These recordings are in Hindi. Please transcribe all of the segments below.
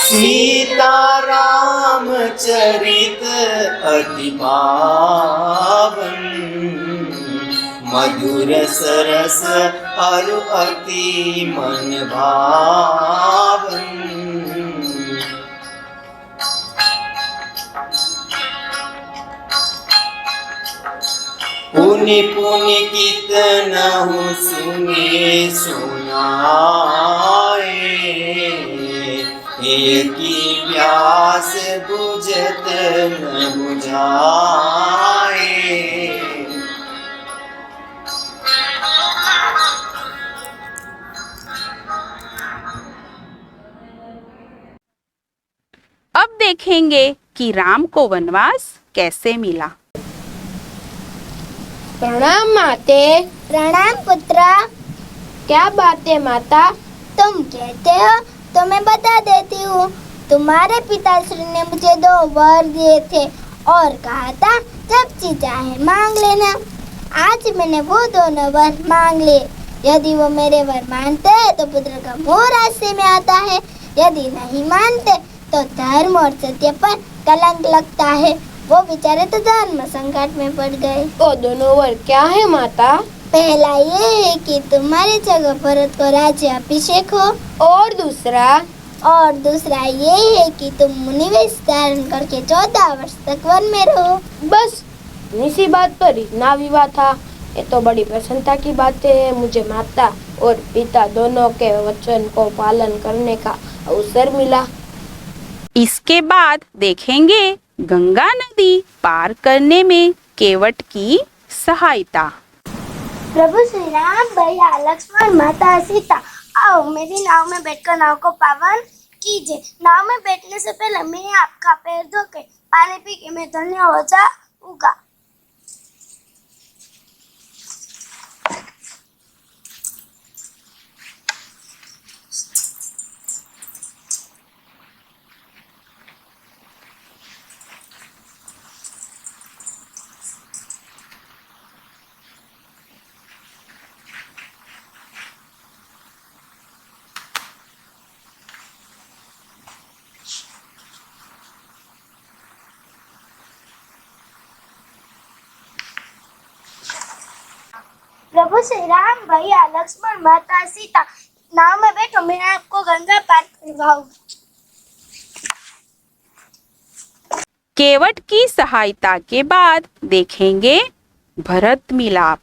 सीताराम चरित अति पावन, मधुर सरस अरु अति मन भावन। पुनि पुनि कितनहु सुने सुनाए, एकी प्यास बुझत न बुझाए। अब देखेंगे कि राम को वनवास कैसे मिला। प्रणाम माते। प्रणाम पुत्र। क्या बात है माता? तुम कहते हो तो मैं बता देती हूँ। तुम्हारे पिताश्री ने मुझे 2 वर दिए थे और कहा था जब जी चाहे मांग लेना। आज मैंने वो दोनों वर मांग लिए। यदि वो मेरे वर मानते हैं तो पुत्र का मोह रास्ते में आता है, यदि नहीं मानते तो धर्म और सत्य पर कलंक लगता है। वो बेचारे तो धर्म संकट में पड़ गए। वो दोनों वर क्या है माता? पहला ये है कि तुम्हारी जगह भरत को राज्य अभिषेक हो, और दूसरा ये है कि तुम मुनिवेश धारण करके 14 वर्ष तक वन में रहो। बस इसी बात पर इतना विवाद था। ये तो बड़ी प्रसन्नता की बात है। मुझे माता और पिता दोनों के वचन को पालन करने का अवसर मिला। इसके बाद देखेंगे गंगा नदी पार करने में केवट की सहायता। प्रभु श्री राम, भैया लक्ष्मण, माता सीता, आओ मेरी नाव में बैठकर नाव को पावन कीजिए। नाव में बैठने से पहले मैं आपका पैर धो के पानी पी के मैं धन्य हो जाऊंगा। प्रभु श्री राम, भैया लक्ष्मण, माता सीता, नाव में बैठो, मैं आपको गंगा पार करवाऊंगा। केवट की सहायता के बाद देखेंगे भरत मिलाप।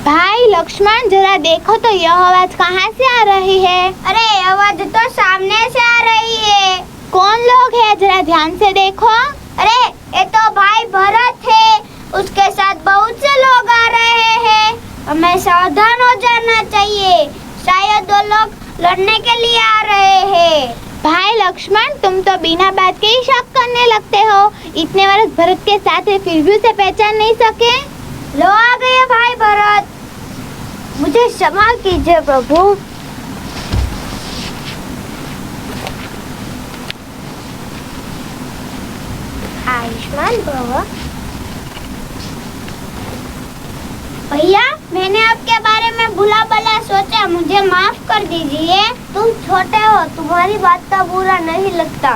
भाई लक्ष्मण, जरा देखो तो यह आवाज कहाँ से आ रही है? अरे आवाज तो सामने से आ रही है। कौन लोग हैं? जरा ध्यान से देखो। अरे ये तो भाई भरत है, उसके साथ बहुत से लोग आ रहे हैं। हमें सावधान हो जाना चाहिए, शायद वो लोग लड़ने के लिए आ रहे हैं। भाई लक्ष्मण, तुम तो बिना बात के ही शक करने लगते हो। इतने वर्ष भरत के साथ है, फिर भी उसे पहचान नहीं सके। लो आ गए भाई भरत, मुझे क्षमा कीजिए प्रभु। आयुष्मान भव। भैया, मैंने आपके बारे में बुरा भला सोचा, मुझे माफ कर दीजिए। तुम छोटे हो, तुम्हारी बात का बुरा नहीं लगता।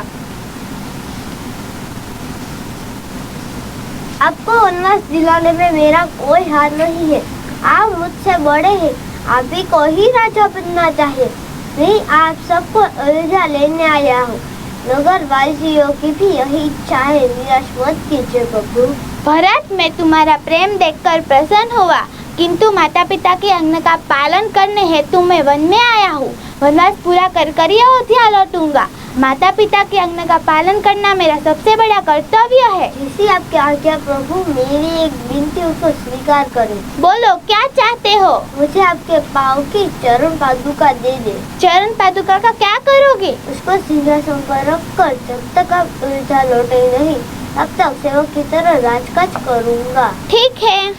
आपको वनवास दिलाने में मेरा कोई हाथ नहीं है। आप मुझसे बड़े हैं, आप ही को ही राजा बनना चाहिए। मैं आप सबको अयोध्या लेने आया हूँ। नगर वासियों की भी यही इच्छा है, निराश मत कीजिए प्रभु। भरत, मैं तुम्हारा प्रेम देखकर प्रसन्न हुआ, किंतु माता पिता की आज्ञा का पालन करने हेतु मैं वन में आया हूँ। वनवास पूरा कर कर ही अयोध्या लौटूंगा। माता पिता की आज्ञा का पालन करना मेरा सबसे बड़ा कर्तव्य है। जैसी आपकी आज्ञा प्रभु, मेरी एक विनती उसको स्वीकार करें। बोलो, क्या चाहते हो? मुझे आपके पाँव की चरण पादुका दे दे। चरण पादुका का क्या करोगे? उसको सिंहासन पर रखकर जब तक आप अयोध्या लौटे नहीं, तब तक सेवक की तरह राजकाज करूँगा। ठीक है।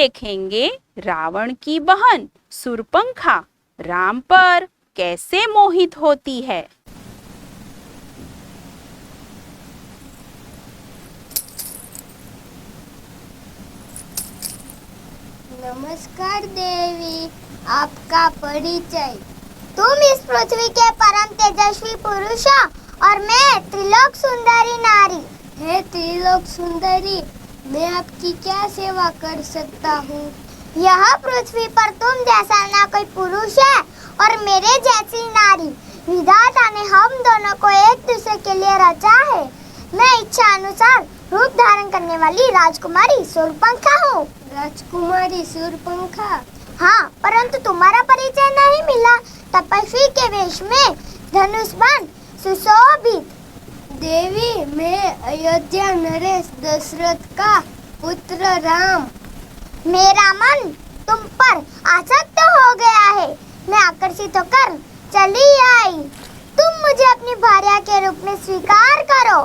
देखेंगे रावण की बहन शूर्पणखा राम पर कैसे मोहित होती है। नमस्कार देवी, आपका परिचय? तुम इस पृथ्वी के परम तेजस्वी पुरुष हो और मैं त्रिलोक सुंदरी नारी। हे त्रिलोक सुंदरी, मैं आपकी क्या सेवा कर सकता हूँ? यह पृथ्वी पर तुम जैसा ना कोई पुरुष है और मेरे जैसी नारी। विधाता ने हम दोनों को एक दूसरे के लिए रचा है। मैं इच्छा अनुसार रूप धारण करने वाली राजकुमारी शूर्पणखा हूँ। राजकुमारी शूर्पणखा? हाँ, परंतु तुम्हारा परिचय नहीं मिला। तपस्वी के वेश में धनुष बाण सुशोभित। देवी, मैं अयोध्या नरेश दशरथ का पुत्र राम। मेरा मन तुम पर आसक्त हो गया है। मैं आकर्षित होकर चली आई। तुम मुझे अपनी भार्या के रूप में स्वीकार करो।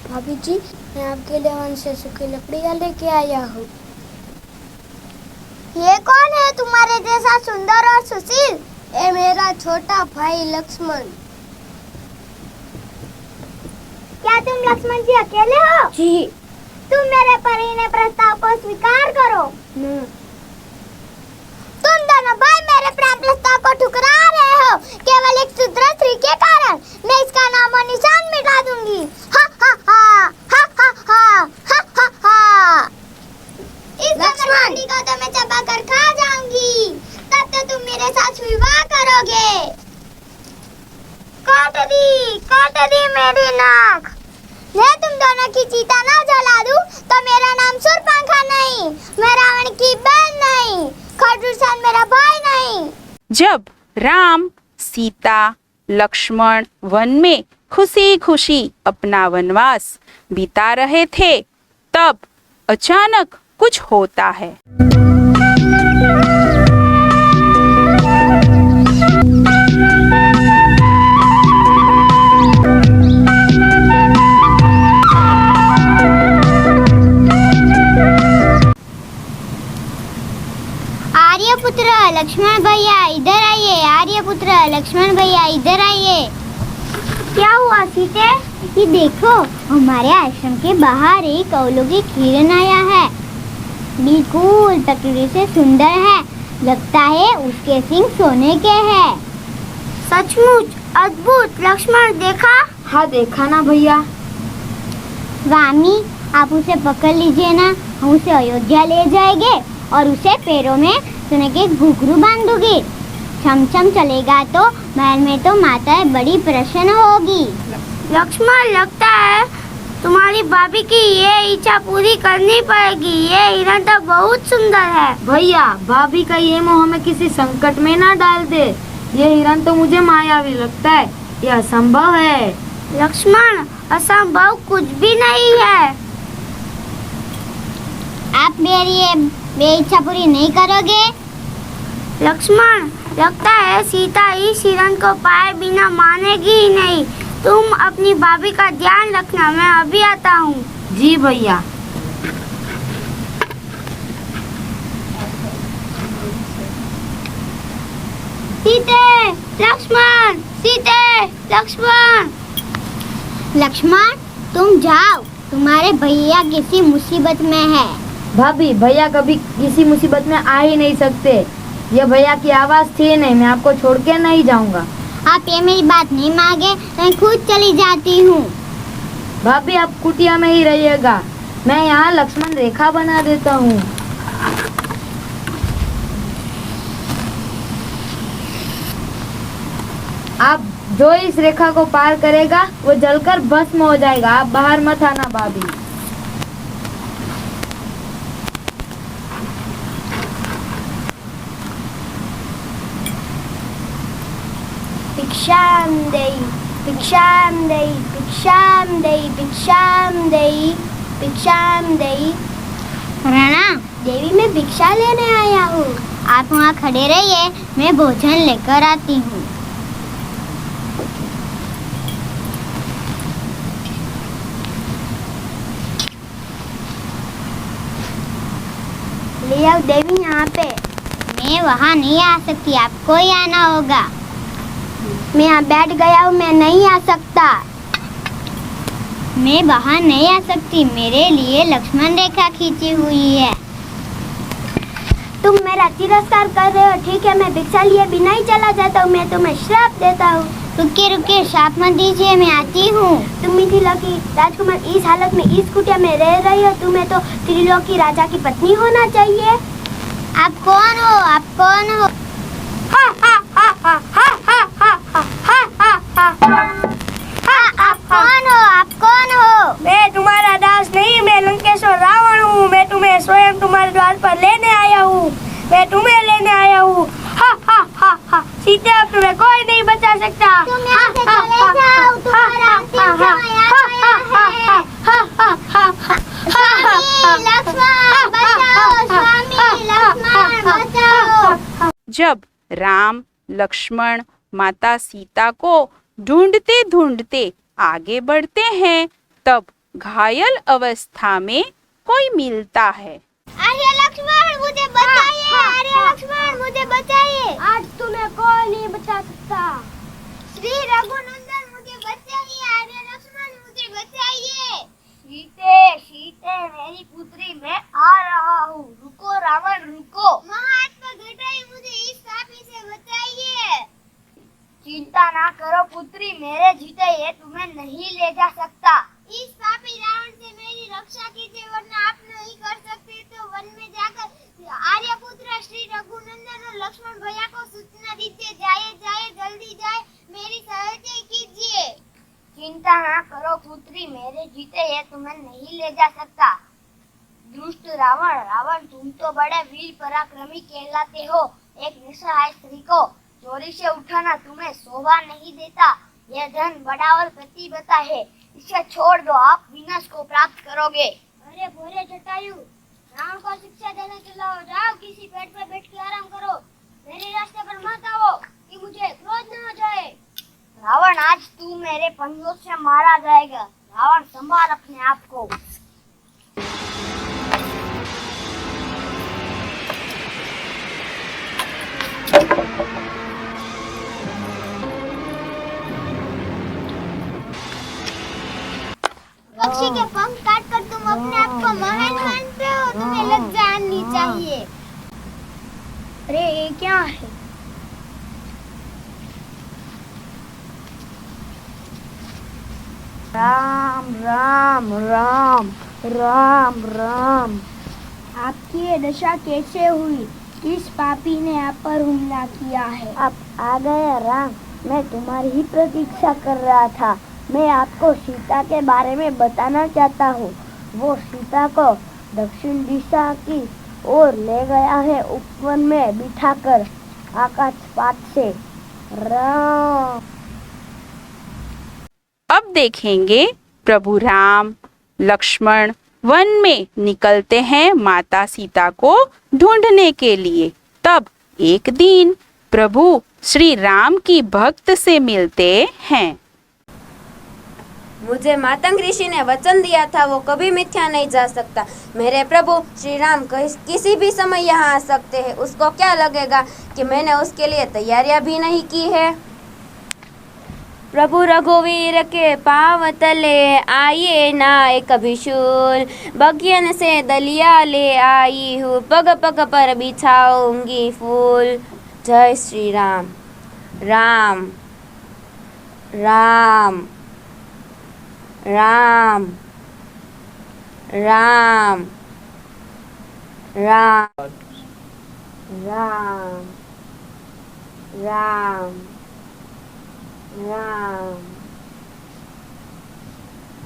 भाभी जी, मैं आपके लिए वन से सूखी लकड़ियाँ लेके आया हूँ। ये कौन है तुम्हारे जैसा सुंदर और सुशील? ये मेरा छोटा भाई लक्ष्मण। क्या तुम लक्ष्मण जी अकेले हो? जी। तुम मेरे परिणय प्रस्ताव को स्वीकार करो। तुम दोनों भाई मेरे प्रेम प्रस्ताव को ठुकरा रहे हो। केवल एक शूद्र स्त्री के कारण मैं इसका नाम और निशान मिटा दूंगी। हा हा हा हा हा हा हा हा हा। इस लक्ष्मण को तो मैं चबा कर खा जाऊंगी। तब तो तुम मेरे साथ विवाह करोगे। काट दी मेरी नाक। मैं तुम दोनों की चिता ना जला दूं तो मेरा नाम शूर्पणखा नहीं, मैं रावण की बहन नहीं, खरदूषण मेरा भाई नहीं। जब राम, सीता, लक्ष्मण वन में खुशी खुशी अपना वनवास बिता रहे थे, तब अचानक कुछ होता है। आर्यपुत्र लक्ष्मण भैया इधर आइए। आर्यपुत्र लक्ष्मण भैया इधर आइए। क्या हुआ सीते? ये देखो, हमारे आश्रम के बाहर एक अलौकिक हिरण आया है। बिल्कुल प्रकृति से सुंदर है। लगता है उसके सिंग सोने के हैं। सचमुच अद्भुत। लक्ष्मण देखा? हाँ देखा ना भैया। स्वामी, आप उसे पकड़ लीजिए ना, हम उसे अयोध्या ले जाएंगे और उसे पैरों में सोने के घुंघरू बांध दूंगी। छमछम चलेगा तो महल में तो माता बड़ी प्रसन्न होगी। लक्ष्मण, लगता है तुम्हारी भाभी की ये इच्छा पूरी करनी पड़ेगी। ये हिरण तो बहुत सुंदर है। भैया, भाभी का ये मोह हमें किसी संकट में ना डाल दे। ये हिरण तो मुझे मायावी लगता है। यह असंभव है। लक्ष्मण, असंभव कुछ भी नहीं है। आप मेरी इच्छा पूरी नहीं करोगे? लक्ष्मण, लगता है सीता इस हिरण को पाए बिना मानेगी ही नहीं। तुम अपनी भाभी का ध्यान रखना, मैं अभी आता हूँ। जी भैया। सीते, लक्ष्मण, सीते, लक्ष्मण। लक्ष्मण, तुम जाओ, तुम्हारे भैया किसी मुसीबत में है। भाभी, भैया कभी किसी मुसीबत में आ ही नहीं सकते। ये भैया की आवाज थी नहीं। मैं आपको छोड़ के नहीं जाऊंगा। आप ये मेरी बात नहीं मांगे तो मैं खुद चली जाती हूँ। भाभी, आप कुटिया में ही रहिएगा। मैं यहाँ लक्ष्मण रेखा बना देता हूँ। आप जो इस रेखा को पार करेगा वो जलकर भस्म हो जाएगा। आप बाहर मत आना भाभी। भिक्षाम देहि, भिक्षाम देहि, भिक्षाम देहि, भिक्षाम देहि, भिक्षाम देहि। राणा, देवी मैं भिक्षा लेने आया हूँ। आप वहाँ खड़े रहिए, मैं भोजन लेकर आती हूँ। ले आओ देवी यहाँ पे। मैं वहाँ नहीं आ सकती, आपको ही आना होगा। मैं यहाँ बैठ गया हूँ, मैं नहीं आ सकता। मैं वहाँ नहीं आ सकती, मेरे लिए लक्ष्मण रेखा खींची हुई है। तुम मेरा तिरस्कार कर रहे हो, ठीक है, मैं भिक्षा लिए बिना ही चला जाता हूँ। मैं तुम्हें श्राप देता हूँ। रुकिए रुकिए, श्राप मत दीजिए, मैं आती हूँ। तुम मिथिला की राजकुमार इस हालत में इस कुटिया में रह रही हो, तुम्हें तो त्रिलोकी राजा की पत्नी होना चाहिए। आप कौन हो? आप कौन हो? हा हा हा हा हा हा हा हा हा हा हा। आप कौन हो? आप कौन हो? मैं तुम्हारा दास नहीं, मैं लंकेश्वर रावण हूँ। मैं तुम्हें स्वयं तुम्हारे द्वार पर लेने आया हूँ। मैं तुम्हें लेने आया हूँ। हा हा हा हा। सीता, अब तुम्हें कोई नहीं बचा सकता। तुम यहाँ से चले जाओ, तुम्हारा अंतिम समय आ गया है। स्वामी लक्ष्मण बचाओ, स्वामी लक्ष्मण बचाओ। जब राम लक्ष्मण माता सीता को ढूंढते ढूंढते आगे बढ़ते हैं, तब घायल अवस्था में कोई मिलता है। आर्य लक्ष्मण मुझे बचाइए, आर्य लक्ष्मण मुझे बचाइए। आज तुम्हें कोई नहीं बचा सकता। श्री रघुनंदन मुझे बचाइए, आर्य लक्ष्मण मुझे बचाइए। सीते सीते मेरी पुत्री, मैं आ रहा हूँ। रुको रावण, रुको। महात्मा घटाई, मुझे इस पापी से बचाइए। चिंता ना करो पुत्री, मेरे जीते ये तुम्हें नहीं ले जा सकता। इस पापी रावण से मेरी रक्षा कीजिए, वरना आप नहीं कर सकते तो वन में जाकर आर्यपुत्र श्री रघुनंदन और लक्ष्मण भैया को सूचना दीजिए। जाए जाए, जल्दी जाए, मेरी सहायता कीजिए। चिंता ना करो पुत्री, मेरे जीते ये तुम्हें नहीं ले जा सकता। दुष्ट रावण, रावण तुम तो बड़े वीर पराक्रमी कहलाते हो। एक निसहाय स्त्री को चोरी से उठाना तुम्हें शोभा नहीं देता। यह धन बड़ा और प्रतिबद्ध है, इसे छोड़ दो, आप विनाश को प्राप्त करोगे। अरे भोले जटायु, रावण को शिक्षा देने चलाओ। जाओ, किसी पेड़ पर बैठ के आराम करो। मेरे रास्ते पर मत आओ कि मुझे क्रोध न हो जाए। रावण, आज तू मेरे पंजों से मारा जाएगा। रावण, संभाल अपने आप को। पक्षी के पंख काटकर तुम अपने आप को महान मानते हो, तुम्हें लज्जा आनी चाहिए। अरे ये क्या है? राम राम राम राम राम। आपकी ये दशा कैसे हुई? किस पापी ने आप पर हमला किया है? आप आ गए राम, मैं तुम्हारी ही प्रतीक्षा कर रहा था। मैं आपको सीता के बारे में बताना चाहता हूँ। वो सीता को दक्षिण दिशा की ओर ले गया है, उपवन में बिठाकर आकाशपात से। राम। अब देखेंगे प्रभु राम लक्ष्मण वन में निकलते हैं माता सीता को ढूंढने के लिए। तब एक दिन प्रभु श्री राम की भक्त से मिलते हैं। मुझे मातंग ऋषि ने वचन दिया था, वो कभी मिथ्या नहीं जा सकता। मेरे प्रभु श्री राम किसी भी समय यहाँ आ सकते हैं। उसको क्या लगेगा कि मैंने उसके लिए तैयारियां भी नहीं की है। प्रभु रघुवीर के पाँव तले आइए नाय कभी शूल, बगियन से दलिया ले आई हूँ, पग पग पर बिछाऊंगी फूल। जय श्री राम। राम राम राम राम राम राम राम राम।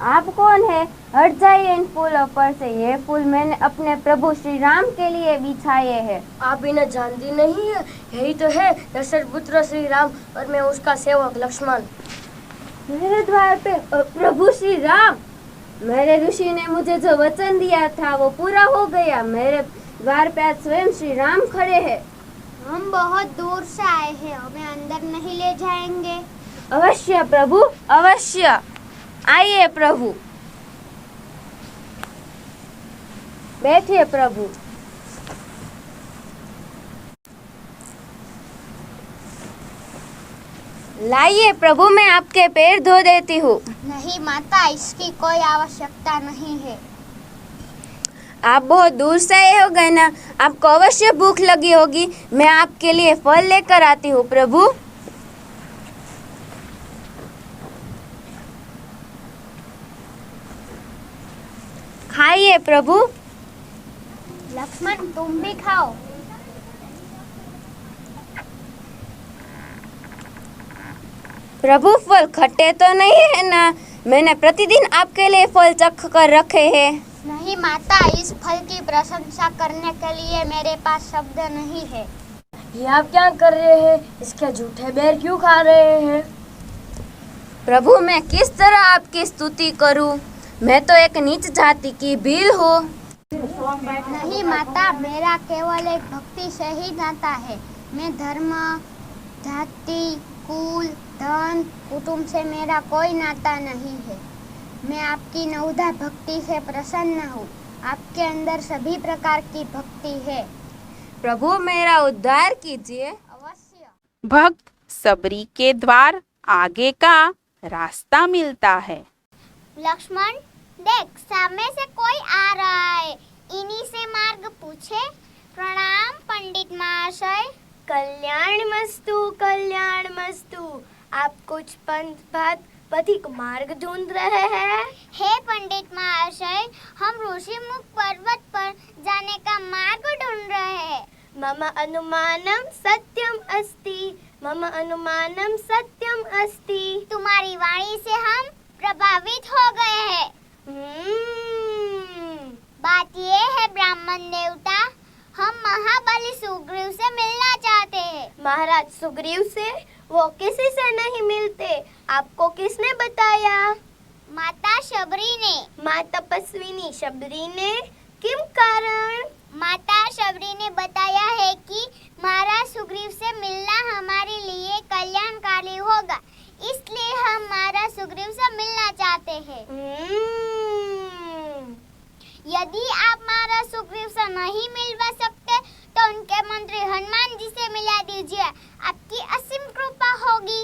आप कौन है? हट जाइए इन फूलों पर से। ये फूल मैंने अपने प्रभु श्री राम के लिए बिछाए हैं। आप इन्हें जानती नहीं है? यही तो है दशरथ पुत्र श्री राम और मैं उसका सेवक लक्ष्मण। मेरे द्वार पे प्रभु श्री राम, मेरे ऋषि ने मुझे जो वचन दिया था वो पूरा हो गया। मेरे द्वार पे आज स्वयं श्री राम खड़े हैं। हम बहुत दूर से आए हैं, हमें अंदर नहीं ले जाएंगे? अवश्य प्रभु, अवश्य। आइए प्रभु, बैठिए प्रभु। लाइए प्रभु, मैं आपके पैर धो देती हूँ। नहीं माता, इसकी कोई आवश्यकता नहीं है। आप बहुत दूर से आए हो गए ना, आपको अवश्य भूख लगी होगी। मैं आपके लिए फल लेकर आती हूँ प्रभु। खाइए प्रभु। लक्ष्मण, तुम भी खाओ। प्रभु, फल खट्टे तो नहीं है ना? मैंने प्रतिदिन आपके लिए फल चख कर रखे हैं। नहीं माता, इस फल की प्रशंसा करने के लिए मेरे पास शब्द नहीं है। ये आप क्या कर रहे हैं? इसके झूठे बेर क्यों खा रहे हैं? प्रभु, मैं किस तरह आपकी स्तुति करूं? मैं तो एक नीच जाति की भील हूँ। नहीं माता, मेरा केवल एक भक्ति से ही नाता है। मैं धर्म, जाति, कुल, धन, कुटुंब से मेरा कोई नाता नहीं है। मैं आपकी नवोदय भक्ति से प्रसन्न हूँ। आपके अंदर सभी प्रकार की भक्ति है। प्रभु, मेरा उद्धार कीजिए। अवश्य। भक्त सबरी के द्वार आगे का रास्ता मिलता है। लक्ष्मण, देख, सामने से कोई आ रहा है। इन्हीं से मार्ग पूछे। प्रणाम पंडित महाशय। कल्याण मस्तु। आप कुछ पंथ पथिक मार्ग ढूंढ रहे हैं? हे पंडित महाशय, हम ऋषिमुख पर्वत पर जाने का मार्ग ढूंढ रहे हैं। मम अनुमानम सत्यम अस्ति। तुम्हारी वाणी से हम प्रभावित हो गए हैं। बात ये है ब्राह्मण देवता, हम महाबली सुग्रीव से मिलना चाहते हैं। महाराज सुग्रीव से? वो किसी से नहीं मिलते। आपको किसने बताया? माता शबरी ने। माँ तपस्विनी शबरी ने? किम कारण? माता शबरी ने बताया है कि महाराज सुग्रीव से मिलना हमारे लिए कल्याणकारी होगा, इसलिए हम महाराज सुग्रीव से मिलना चाहते हैं। यदि आप महाराज सुग्रीव से नहीं मिलवा सकते तो उनके मंत्री हनुमान जी से मिला दीजिए, आपकी असीम कृपा होगी।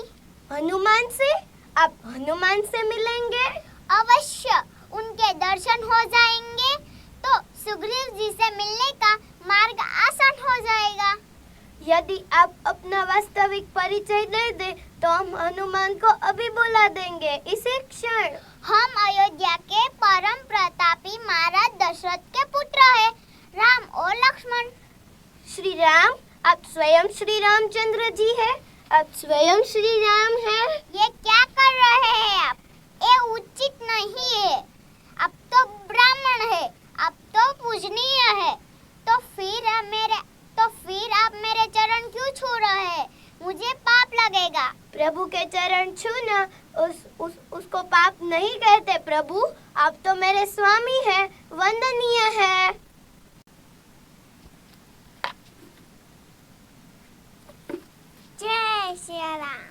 हनुमान से? आप हनुमान से मिलेंगे? अवश्य, उनके दर्शन हो जाएंगे तो सुग्रीव जी से मिलने का मार्ग आसान हो जाएगा। यदि आप अपना वास्तविक परिचय दे दे तो हम हनुमान को अभी बुला देंगे, इसी क्षण। हम अयोध्या के परम प्रतापी महाराज दशरथ के पुत्र हैं, राम और लक्ष्मण। श्री राम? आप स्वयं श्री रामचंद्र जी हैं? आप स्वयं श्री राम हैं? ये क्या कर रहे हैं आप? ये उचित नहीं है। अब तो ब्राह्मण है, अब तो पूजनीय है, तो फिर आप मेरे चरण क्यों छू रहे हैं? मुझे पाप लगेगा। प्रभु के चरण छूना उसको पाप नहीं कहते प्रभु। आप तो मेरे स्वामी हैं, वंदनीय है। जय श्री राम।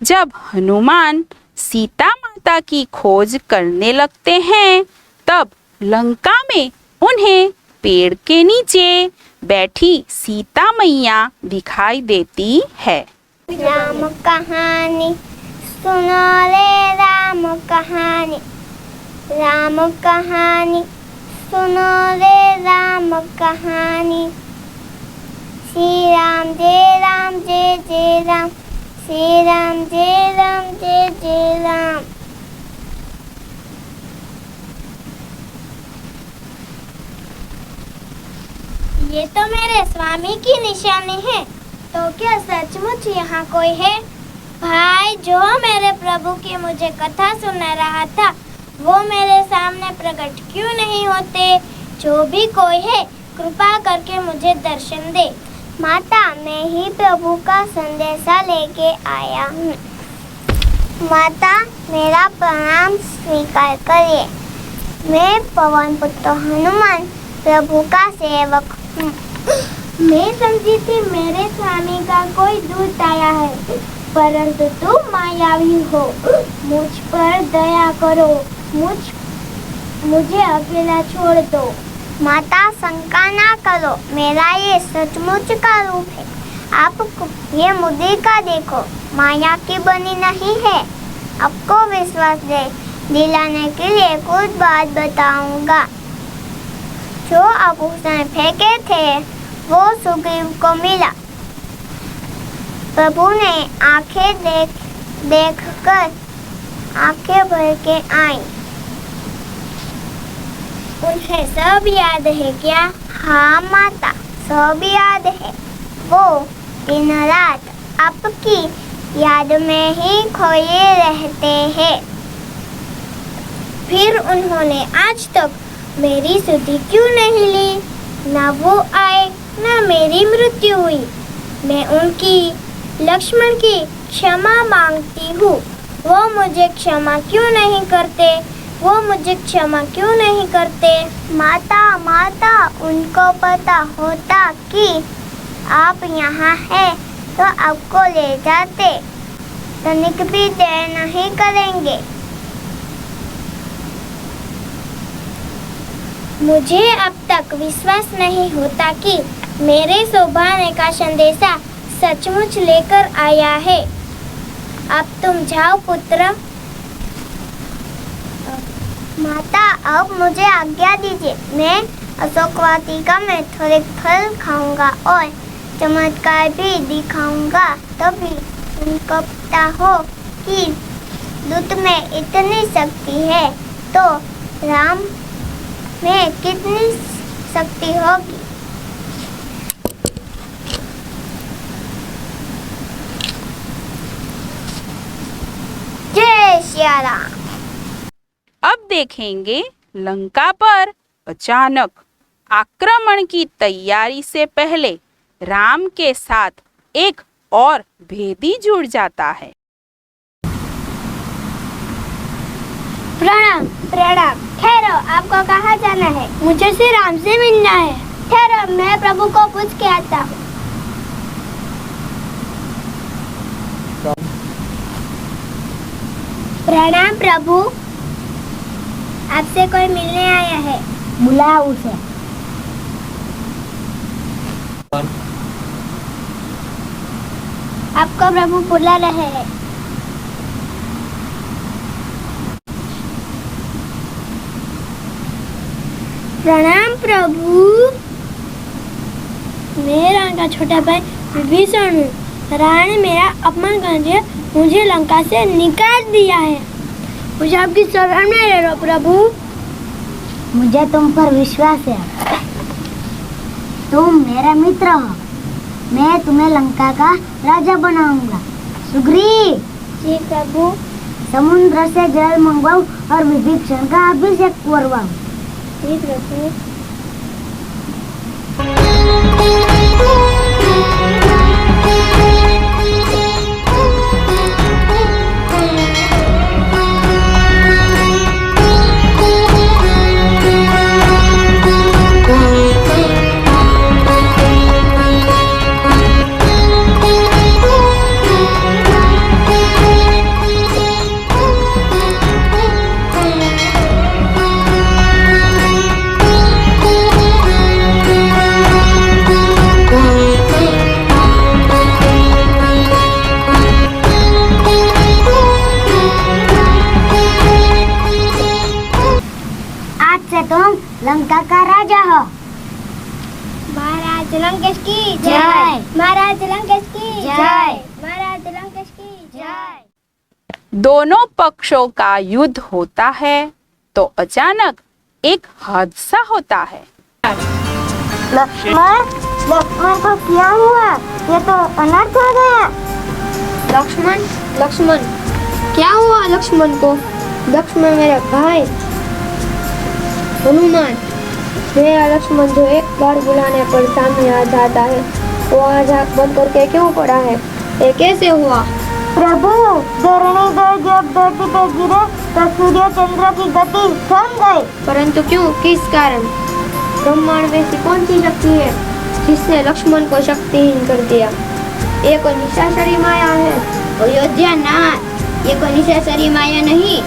जब हनुमान सीता माता की खोज करने लगते हैं, तब लंका में उन्हें पेड़ के नीचे बैठी सीता मैया दिखाई देती है। राम कहानी सुनो रे, राम कहानी, राम कहानी सुनो रे, राम कहानी। श्री राम जय राम जय जय राम, श्री राम जय राम जय जय राम। ये तो मेरे स्वामी की निशानी है। तो क्या सचमुच यहाँ कोई है? भाई, जो मेरे प्रभु की मुझे कथा सुना रहा था वो मेरे सामने प्रकट क्यों नहीं होते? जो भी कोई है कृपा करके मुझे दर्शन दे। माता, मैं ही प्रभु का संदेशा लेके आया हूँ। माता, मेरा प्रणाम स्वीकार करिए। मैं पवन पुत्र हनुमान प्रभु का सेवक हूँ। मैं समझी थी मेरे स्वामी का कोई दूत आया है, परंतु तुम मायावी हो। मुझ पर दया करो, मुझे अकेला छोड़ दो। माता, शंका ना करो, मेरा ये सचमुच का रूप है। आप ये मुद्दे का देखो, माया की बनी नहीं है। आपको विश्वास दिलाने के लिए कुछ बात बताऊंगा। जो आभूषण फेंके थे वो सुग्रीव को मिला। प्रभु ने आंखें देखकर आंखें भर के आई। उन्हें सब याद है क्या? हाँ माता, सब याद है। वो दिन रात आपकी याद में ही खोए रहते हैं। फिर उन्होंने आज तक मेरी सुधि क्यों नहीं ली? ना वो आए ना मेरी मृत्यु हुई। मैं उनकी, लक्ष्मण की क्षमा मांगती हूँ। वो मुझे क्षमा क्यों नहीं करते? वो मुझे क्षमा क्यों नहीं करते? माता माता, उनको पता होता कि आप यहाँ हैं तो आपको ले जाते। तनिक भी देर नहीं करेंगे। मुझे अब तक विश्वास नहीं होता कि मेरे सौभाग्य का संदेशा सचमुच लेकर आया है। अब तुम जाओ पुत्र। माता, अब मुझे आज्ञा दीजिए। मैं अशोक वाटिका में थोड़े फल खाऊंगा और चमत्कार भी दिखाऊंगा। तभी उनको पता हो कि दूत में इतनी शक्ति है तो राम में कितनी शक्ति होगी। जय श्री राम। अब देखेंगे लंका पर अचानक आक्रमण की तैयारी से पहले राम के साथ एक और भेदी जुड़ जाता है। प्रणाम। प्रणाम। ठहरो, आपको कहाँ जाना है? मुझे श्री राम से मिलना है। ठहरो, मैं प्रभु को पूछ के आता हूँ। प्रणाम प्रभु, आपसे कोई मिलने आया है। बुलाओ उसे। आपको प्रभु बुला रहे हैं। प्रणाम प्रभु, मैं राम का छोटा भाई विभीषण हूँ। रावण ने मेरा अपमान करके मुझे लंका से निकाल दिया है। मुझे आपकी शरण में ले लो प्रभु। मुझे तुम पर विश्वास है। तुम मेरा मित्र हो। मैं तुम्हें लंका का राजा बनाऊंगा। सुग्रीव। जी प्रभु। समुद्र से जल मंगवाऊं और विभीषण का अभिषेक करवाऊं। जी प्रभु। तुम लंका का राजा हो। महाराज लंकेश की जय। महाराज लंकेश की जय। महाराज लंकेश की जय। दोनों पक्षों का युद्ध होता है तो अचानक एक हादसा होता है। लक्ष्मण, लक्ष्मण को क्या हुआ? ये तो अनर्थ हो गया। लक्ष्मण, लक्ष्मण क्या हुआ लक्ष्मण को? लक्ष्मण मेरा भाई। हनुमान, मेरा लक्ष्मण जो एक बार बुलाने पर सामने आ जाता है, वो आज आँख बंद करके क्यों पड़ा है? ये कैसे हुआ? प्रभु, धरणीधर जब धरती पर गिरे तो सूर्य चंद्र की गति थम गई। परंतु क्यों, किस कारण? ब्रह्मांड में ऐसी कौन सी शक्ति है जिसने लक्ष्मण को शक्तिहीन कर दिया? ये कोई निशाचरी माया है। अयोध्या नाथ, ये कोई निशाचरी माया नहीं।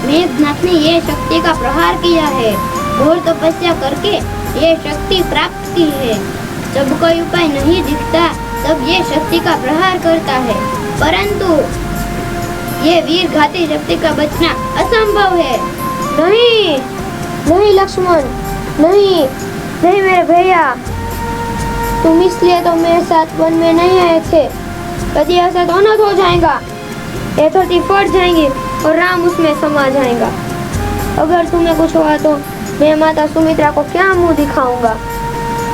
मेघनाथ ने ये शक्ति का प्रहार किया है। घोर तपस्या करके ये शक्ति प्राप्त की है। जब कोई उपाय नहीं दिखता तब ये शक्ति का प्रहार करता है, परंतु ये वीर घाती शक्ति का बचना असंभव है। नहीं नहीं लक्ष्मण, नहीं नहीं मेरे भैया, तुम इसलिए तो मेरे साथ वन में नहीं आए थे। कभी ऐसा तो अनर्थ हो जाएगा, ये धरती फट जाएंगी और राम उसमें समा जाएगा। अगर तुम्हें कुछ हुआ तो मैं माता सुमित्रा को क्या मुंह दिखाऊंगा?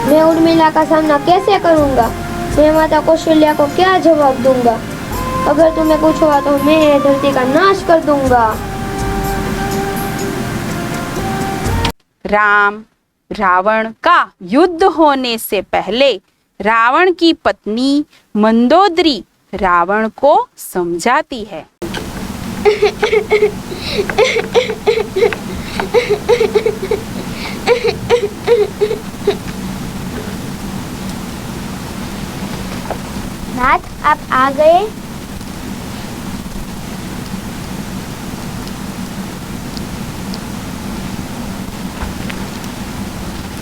मैं उर्मिला का सामना कैसे करूंगा? मैं माता कौशल्या को क्या जवाब दूंगा? अगर तुम्हें कुछ हुआ तो मैं धरती का नाश कर दूंगा। राम रावण का युद्ध होने से पहले रावण की पत्नी मंदोदरी रावण को समझाती है। नाथ, आप आ गए।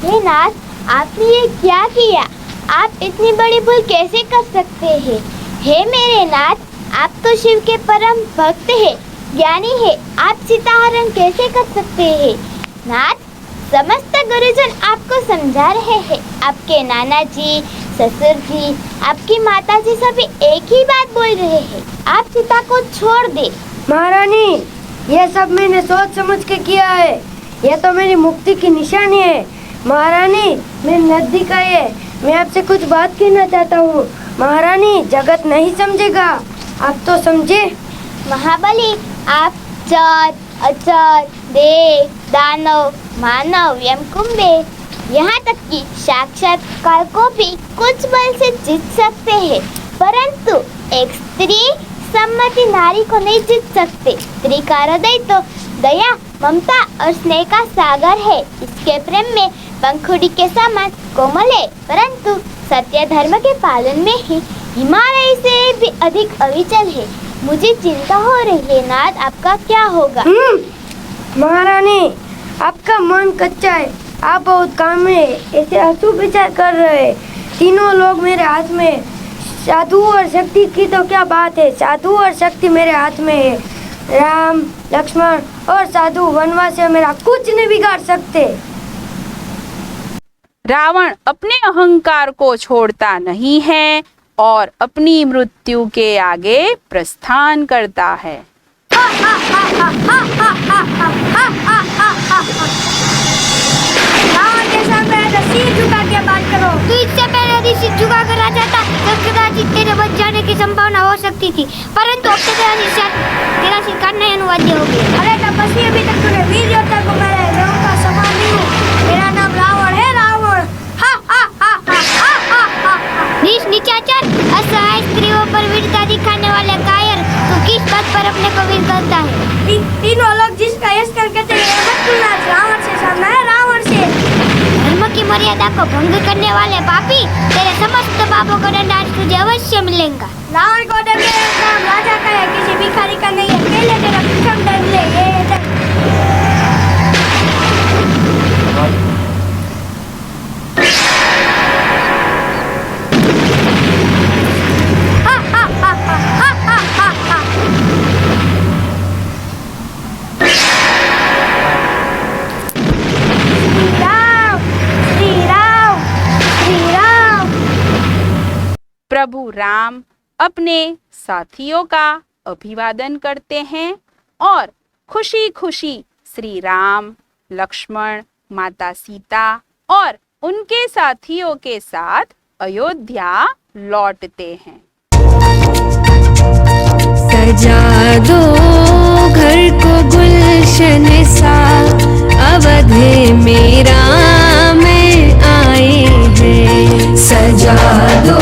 हे नाथ, आपने ये क्या किया? आप इतनी बड़ी भूल कैसे कर सकते हैं? हे मेरे नाथ, आप तो शिव के परम भक्त हैं, ज्ञानी हैं, आप सीताहरण कैसे कर सकते हैं? नाथ, समस्त गुरुजन आपको समझा रहे हैं। आपके नाना जी, ससुर जी, आपकी माता जी सभी एक ही बात बोल रहे हैं, आप सीता को छोड़ दे। महारानी, ये सब मैंने सोच समझ के किया है। ये तो मेरी मुक्ति की निशानी है। महारानी, मैं नजदीक आई है, मैं आपसे कुछ बात कहना चाहता हूँ। महारानी, जगत नहीं समझेगा, आप तो समझे। महाबली, आप चर, अचर, देव, दानव, मानव, यमकुंभे, यहाँ तक कि साक्षात काल को भी कुछ बल से जीत सकते हैं, परंतु एक स्त्री सम्मति नारी को नहीं जीत सकते। स्त्री का हृदय तो दया, ममता और स्नेह का सागर है। इसके प्रेम में पंखुड़ी के समान कोमल है, परंतु सत्य धर्म के पालन में ही हिमालय से भी अधिक अविचल है। मुझे चिंता हो रही है नाथ, आपका क्या होगा? महारानी, आपका मन कच्चा है, आप बहुत काम में ऐसे अशुभ विचार कर रहे हैं। तीनों लोग मेरे हाथ में, साधु और शक्ति की तो क्या बात है, साधु और शक्ति मेरे हाथ में है। राम, लक्ष्मण और साधु वनवास से मेरा कुछ नहीं बिगाड़ सकते। रावण अपने अहंकार को छोड़ता नहीं है और अपनी मृत्यु के आगे प्रस्थान करता है। रावण के सामने सिर झुका के बात करो। तू इससे पहले यदि सिर झुका कर आ जाता तो कदाचित तेरे बच जाने की संभावना हो सकती थी, परंतु अब तेरा सिर काटना अनिवार्य हो गया। अरे तपस्वी, अभी तक तूने वीर योद्धा को मेरे देवों का सम्मान नहीं हूँ। मेरा नाम रावण है, रावण। नीच निचाचर, असहाय स्त्रियों पर वीरता दिखाने वाले कायर, तू किस बात पर अपने को वीर कहता है? तीनों लोग जिसका यश करके रावण से सामना है, रावण से। धर्म की मर्यादा को भंग करने वाले पापी, तेरे समस्त पापों का दंड आज तुझे अवश्य मिलेगा। रावण को डर राजा का है, किसी भिखारी का नहीं है। पहले तेरा प्रथम दंड ले। प्रभु राम अपने साथियों का अभिवादन करते हैं और खुशी खुशी श्री राम, लक्ष्मण, माता सीता और उनके साथियों के साथ अयोध्या लौटते हैं। सजा दो घर को गुलशन सा, अवध में राम आए हैं। सजा दो